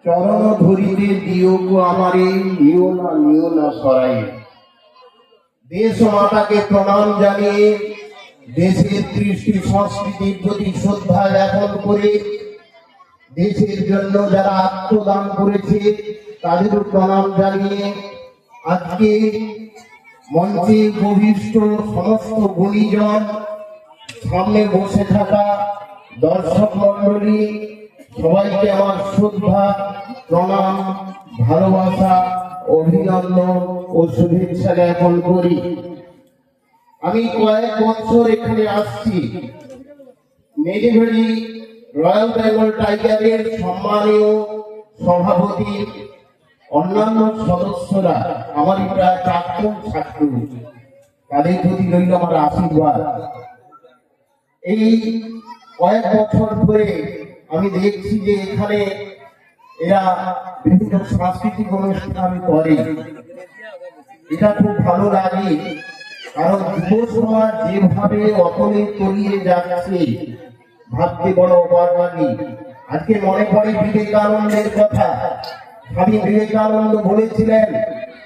চরণ ধরিতে দিয়োগ আমারে, নিও না সরাই। দেশ মাতাকে প্রণাম জানিয়ে দেশের কৃষ্টি সংস্কৃতির প্রতি শ্রদ্ধা জ্ঞাপন করে দেশের জন্য যারা আত্মদান করেছে তাদেরও প্রণাম জানিয়ে আজকে মঞ্চে উপবিষ্ট সমস্ত গুণীজন, সামনে বসে থাকা দর্শক মন্ডলী, সবাইকে আমার শ্রদ্ধা, প্রণাম, ভালোবাসা, অভিনন্দন ও শুভেচ্ছা জ্ঞাপন করি। আমি কয়েক বছর এখানে আসছি। মেডিভেলি রয়্যাল বেঙ্গল টাইগারের সম্মানীয় সভাপতি, অন্যান্য সদস্যরা, আমারই প্রায় 4জন ছাত্র, তাদের প্রতি রইল আমার আশীর্বাদ। এই কয়েক বছর ধরে আমি দেখছি যে এখানে এরা বিভিন্ন সাংস্কৃতিক অনুষ্ঠান করে, এটা খুব ভালো লাগে। কারণ যুব সমাজ যেভাবে অতলে তলিয়ে যাচ্ছে, ভাবতে বড় অবাক লাগে। আজকে মনে পড়ে বিবেকানন্দের কথা। স্বামী বিবেকানন্দ বলেছিলেন,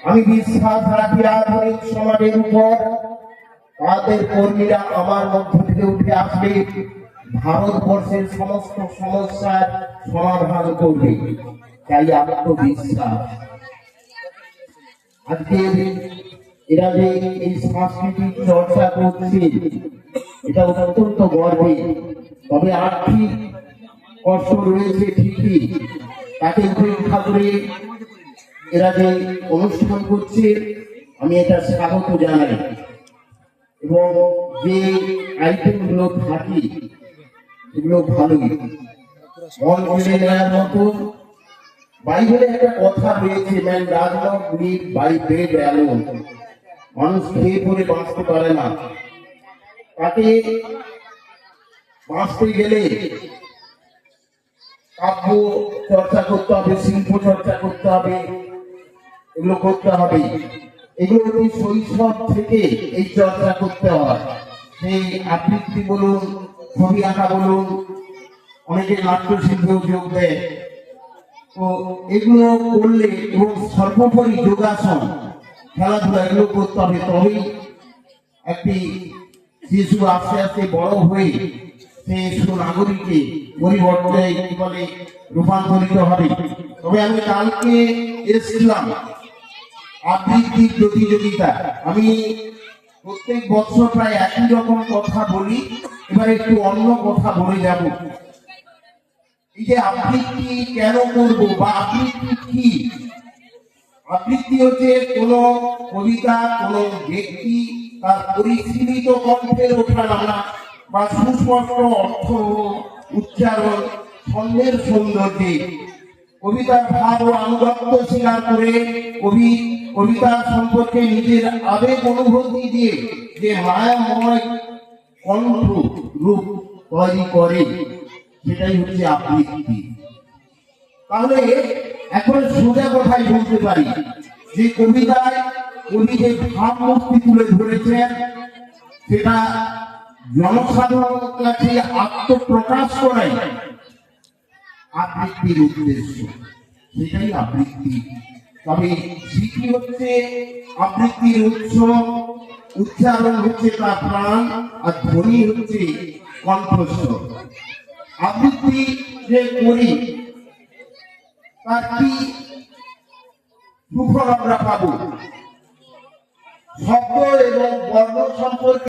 আমি বিশ্বাস রাখি আধুনিক সমাজের উপর তাদের কর্মীরা আমার মধ্য থেকে উঠে আসবে, ভারতবর্ষের সমস্ত সমস্যার সমাধান করবে। তাই আত্মবিশ্বাস। আজকে এরা যে এই সাংস্কৃতিক চর্চা করছে, এটা অত্যন্ত গর্বের। তবে আর্থিক কষ্ট রয়েছে ঠিকই, তাকে উপেক্ষা করে এরা যে অনুষ্ঠান করছে, আমি এটা স্বাগত জানাই। এবং যে আইটেমগুলো থাকে সেগুলো ভালোই, মন কেড়ে নেওয়ার মতো। বাইবেলে একটা কথা রয়েছে, man does not live by bread alone. মানুষ খেয়ে পরে বাঁচতে পারে না, তাকে বাঁচতে গেলে কাব্য চর্চা করতে হবে, শিল্প চর্চা করতে হবে, এগুলো করতে হবে। এগুলো অতি শৈশব থেকে এই চর্চা করতে হয়। সেই আবৃত্তি বলুন, ছবি আঁকা বলুন, অনেকে নাট্যশিল্পেও যোগ দেয়। তো এগুলো করলে, এবং সর্বোপরি যোগাসন, খেলাধুলা, এগুলো করতে হবে। তবেই একটি শিশু আস্তে আস্তে বড় হয়ে সে সুনাগরিকে পরিবর্তনে কি বলে রূপান্তরিত হবে। তবে আমি কালকে এসেছিলাম আবৃত্তির প্রতিযোগিতা। আমি প্রত্যেক বছর প্রায় একই রকম কথা বলি, এবার একটু অন্য কথা বলে যাব। এই যে আবৃত্তি কেন করবো বা আবৃত্তি কি? আবৃত্তি হচ্ছে কোন কবিতা, কোন ব্যক্তি তার পরিশীলিত কণ্ঠের ওঠানামা বা সুস্পষ্ট অর্থ, উচ্চারণ, ছন্দের সৌন্দর্যে কবিতার ভাব ও আনুগত্য স্বীকার করে কবি কবিতা সম্পর্কে নিজের আবেগ অনুভূতি দিয়ে যে মায়াময় কণ্ঠ রূপ তৈরি করে, সেটাই হচ্ছে আবৃত্তি। তাহলে এখন সোজা কথায় বলতে পারি যে কবিতায় কবি যে ভাবমূর্তি তুলে ধরেছেন, সেটা জনসাধারণের কাছে আত্মপ্রকাশ করাই আবৃত্তির উদ্দেশ্য, সেটাই আবৃত্তি। তবে স্মৃতি হচ্ছে আবৃত্তির উৎস, উচ্চারণ হচ্ছে তার প্রাণ, আর ধ্বনি হচ্ছে কণ্ঠস্বর। আবৃত্তি যে করি তার কি সুফল আমরা পাবো? শব্দ এবং বর্ণ সম্পর্কে